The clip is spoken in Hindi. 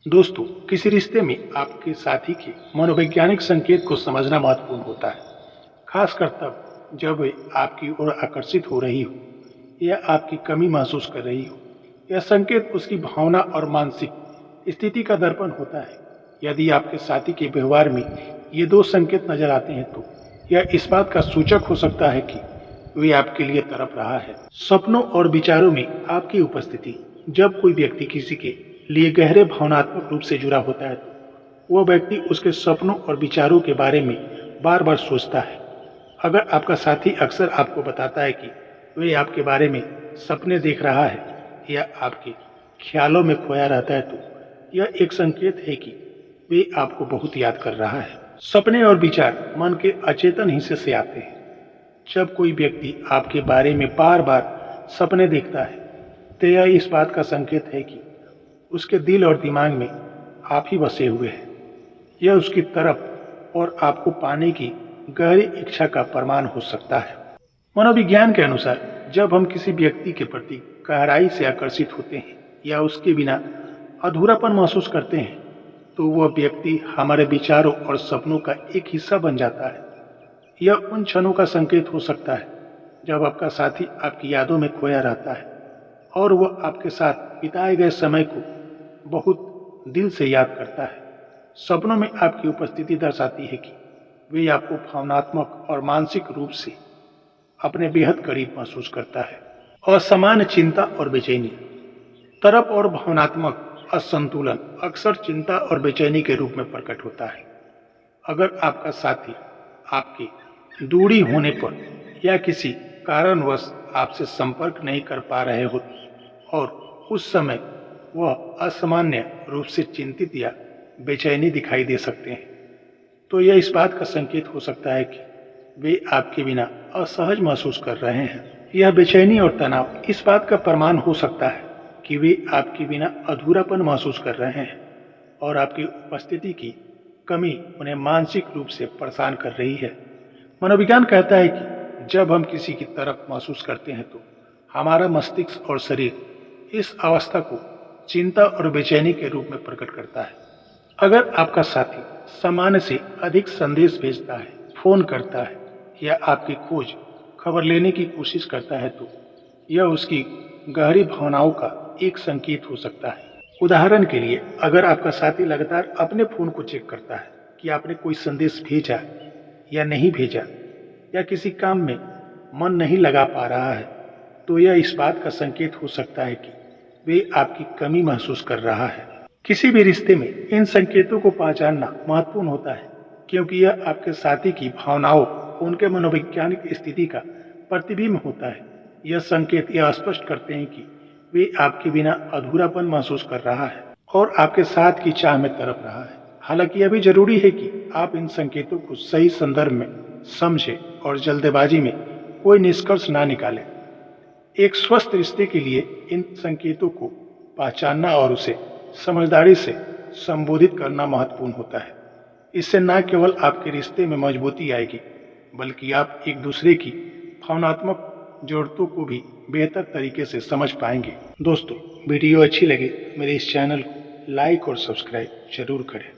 दोस्तों, किसी रिश्ते में आपके साथी के मनोवैज्ञानिक संकेत को समझना महत्वपूर्ण होता है, खासकर तब जब वे आपकी ओर आकर्षित हो रही हो या आपकी कमी महसूस कर रही हो। यह संकेत उसकी भावना और मानसिक स्थिति का दर्पण होता है। यदि आपके साथी के व्यवहार में ये दो संकेत नजर आते हैं तो यह इस बात का सूचक हो सकता है कि वे आपके लिए तड़प रहा है। सपनों और विचारों में आपकी उपस्थिति। जब कोई व्यक्ति किसी के लिए गहरे भावनात्मक रूप से जुड़ा होता है तो वह व्यक्ति उसके सपनों और विचारों के बारे में बार बार सोचता है। अगर आपका साथी अक्सर आपको बताता है कि वे आपके बारे में सपने देख रहा है या आपके ख्यालों में खोया रहता है तो यह एक संकेत है कि वे आपको बहुत याद कर रहा है। सपने और विचार मन के अचेतन हिस्से से आते हैं। जब कोई व्यक्ति आपके बारे में बार बार सपने देखता है तो यह इस बात का संकेत है कि उसके दिल और दिमाग में आप ही बसे हुए हैं। यह उसकी तरफ और आपको पाने की गहरी इच्छा का प्रमाण हो सकता है। मनोविज्ञान के अनुसार जब हम किसी व्यक्ति के प्रति गहराई से आकर्षित होते हैं या उसके बिना अधूरापन महसूस करते हैं तो वह व्यक्ति हमारे विचारों और सपनों का एक हिस्सा बन जाता है। यह उन क्षणों का संकेत हो सकता है जब आपका साथी आपकी यादों में खोया रहता है और वह आपके साथ बिताए गए समय को बहुत दिल से याद करता है। सपनों में आपकी उपस्थिति दर्शाती है कि वे आपको भावनात्मक और मानसिक रूप से अपने बेहद करीब महसूस करता है। असामान्य चिंता और बेचैनी। तड़प और भावनात्मक असंतुलन अक्सर चिंता और बेचैनी के रूप में प्रकट होता है। अगर आपका साथी आपके दूरी होने पर या किसी कारणवश आपसे संपर्क नहीं कर पा रहे हो और उस समय वह असामान्य रूप से चिंतित या बेचैनी दिखाई दे सकते हैं तो यह इस बात का संकेत हो सकता है कि वे आपके बिना असहज महसूस कर रहे हैं। यह बेचैनी और तनाव इस बात का प्रमाण हो सकता है कि वे आपके बिना अधूरापन महसूस कर रहे हैं और आपकी उपस्थिति की कमी उन्हें मानसिक रूप से परेशान कर रही है। मनोविज्ञान कहता है कि जब हम किसी की तरफ महसूस करते हैं तो हमारा मस्तिष्क और शरीर इस अवस्था को चिंता और बेचैनी के रूप में प्रकट करता है। अगर आपका साथी सामान्य से अधिक संदेश भेजता है, फोन करता है या आपकी खोज खबर लेने की कोशिश करता है तो यह उसकी गहरी भावनाओं का एक संकेत हो सकता है। उदाहरण के लिए, अगर आपका साथी लगातार अपने फोन को चेक करता है कि आपने कोई संदेश भेजा या नहीं भेजा या किसी काम में मन नहीं लगा पा रहा है तो यह इस बात का संकेत हो सकता है कि वे आपकी कमी महसूस कर रहा है। किसी भी रिश्ते में इन संकेतों को पहचानना महत्वपूर्ण होता है क्योंकि यह आपके साथी की भावनाओं, उनके मनोवैज्ञानिक स्थिति का प्रतिबिंब होता है। यह संकेत यह स्पष्ट करते हैं कि वे आपके बिना अधूरापन महसूस कर रहा है और आपके साथ की चाह में तड़प रहा है। हालांकि यह भी जरूरी है कि आप इन संकेतों को सही संदर्भ में समझें और जल्दबाजी में कोई निष्कर्ष ना निकालें। एक स्वस्थ रिश्ते के लिए इन संकेतों को पहचानना और उसे समझदारी से संबोधित करना महत्वपूर्ण होता है। इससे न केवल आपके रिश्ते में मजबूती आएगी बल्कि आप एक दूसरे की भावनात्मक जरूरतों को भी बेहतर तरीके से समझ पाएंगे। दोस्तों, वीडियो अच्छी लगे मेरे इस चैनल को लाइक और सब्सक्राइब जरूर करें।